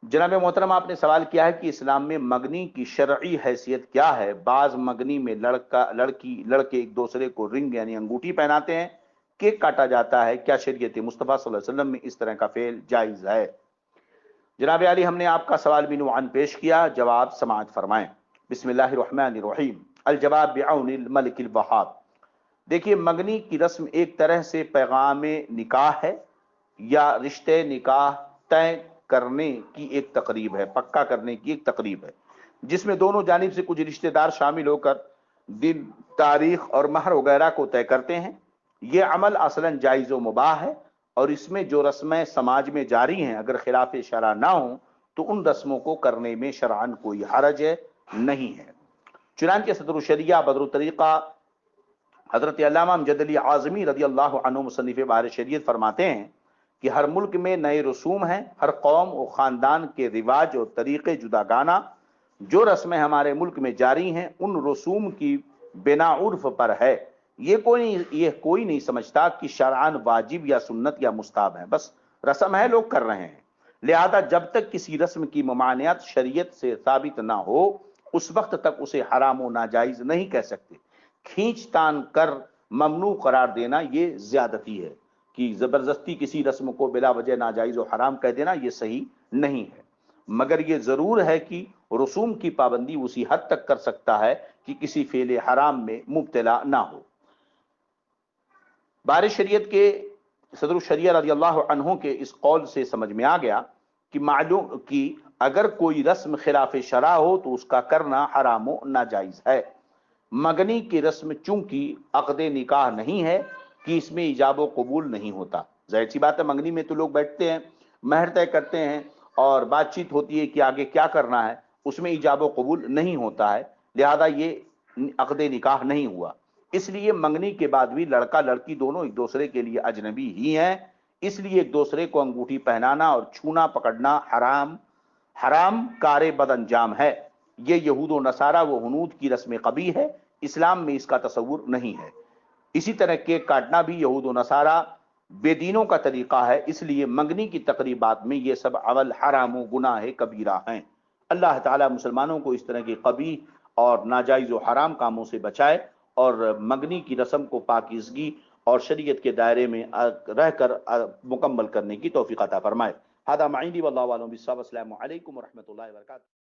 جناب محترم، آپ نے سوال کیا ہے کہ اسلام میں مگنی کی شرعی حیثیت کیا ہے؟ بعض مگنی میں لڑکے ایک دوسرے کو رنگ یعنی انگوٹھی پہناتے ہیں، کیک کاٹا جاتا ہے، کیا شریعت مصطفیٰ صلی اللہ علیہ وسلم میں اس طرح کا فعل جائز ہے؟ جناب علی، ہم نے آپ کا سوال بعنوان پیش کیا، جواب سماعت فرمائیں۔ بسم اللہ الرحمن الرحیم۔ الجواب بعون الملک الوہاب۔ دیکھیے، مگنی کی رسم ایک طرح سے پیغام نکاح ہے یا رشتے نکاح طے کرنے کی ایک تقریب ہے، پکا کرنے کی ایک تقریب ہے، جس میں دونوں جانب سے کچھ رشتہ دار شامل ہو کر دن، تاریخ اور مہر وغیرہ کو طے کرتے ہیں۔ یہ عمل اصلاً جائز و مباح ہے، اور اس میں جو رسمیں سماج میں جاری ہیں اگر خلاف شرع نہ ہوں تو ان رسموں کو کرنے میں شرعاً کوئی حرج نہیں ہے۔ چنانچہ صدر الشریعہ بدر الطریقہ حضرت علامہ امجد علی اعظمی رضی اللہ عنہ مصنف بحر شریعت فرماتے ہیں کہ ہر ملک میں نئے رسوم ہیں، ہر قوم و خاندان کے رواج اور طریقے جداگانہ۔ جو رسمیں ہمارے ملک میں جاری ہیں ان رسوم کی بنا عرف پر ہے، یہ کوئی نہیں سمجھتا کہ شرعاً واجب یا سنت یا مستحب ہے، بس رسم ہے، لوگ کر رہے ہیں۔ لہذا جب تک کسی رسم کی ممانعت شریعت سے ثابت نہ ہو اس وقت تک اسے حرام و ناجائز نہیں کہہ سکتے۔ کھینچ تان کر ممنوع قرار دینا یہ زیادتی ہے، کہ زبردستی کسی رسم کو بلا وجہ ناجائز و حرام کہہ دینا یہ صحیح نہیں ہے، مگر یہ ضرور ہے کہ رسوم کی پابندی اسی حد تک کر سکتا ہے کہ کسی فعل حرام میں مبتلا نہ ہو۔ بار شریعت کے صدر الشریعہ رضی اللہ عنہ کے اس قول سے سمجھ میں آ گیا کہ معلوم کہ اگر کوئی رسم خلاف شرع ہو تو اس کا کرنا حرام و ناجائز ہے۔ مگنی کی رسم چونکہ عقد نکاح نہیں ہے کہ اس میں ایجاب و قبول نہیں ہوتا۔ ظاہر سی بات ہے، مگنی میں تو لوگ بیٹھتے ہیں، مہر طے کرتے ہیں اور بات چیت ہوتی ہے کہ آگے کیا کرنا ہے، اس میں ایجاب و قبول نہیں ہوتا ہے، لہذا یہ عقد نکاح نہیں ہوا۔ اس لیے منگنی کے بعد بھی لڑکا لڑکی دونوں ایک دوسرے کے لیے اجنبی ہی ہیں، اس لیے ایک دوسرے کو انگوٹھی پہنانا اور چھونا پکڑنا حرام کار بد انجام ہے۔ یہ یہود و نصارہ و ہنود کی رسم قبیح ہے، اسلام میں اس کا تصور نہیں ہے۔ اسی طرح کیک کاٹنا بھی یہود و نصارہ بے دینوں کا طریقہ ہے، اس لیے منگنی کی تقریبات میں یہ سب عمل حرام و گناہ کبیرہ ہیں۔ اللہ تعالیٰ مسلمانوں کو اس طرح کے قبیح اور ناجائز و حرام کاموں سے بچائے اور منگنی کی رسم کو پاکیزگی اور شریعت کے دائرے میں رہ کر مکمل کرنے کی توفیق عطا فرمائے۔ ھذا ما عندی واللہ اعلم بالصواب۔ السلام علیکم ورحمۃ اللہ وبرکاتہ۔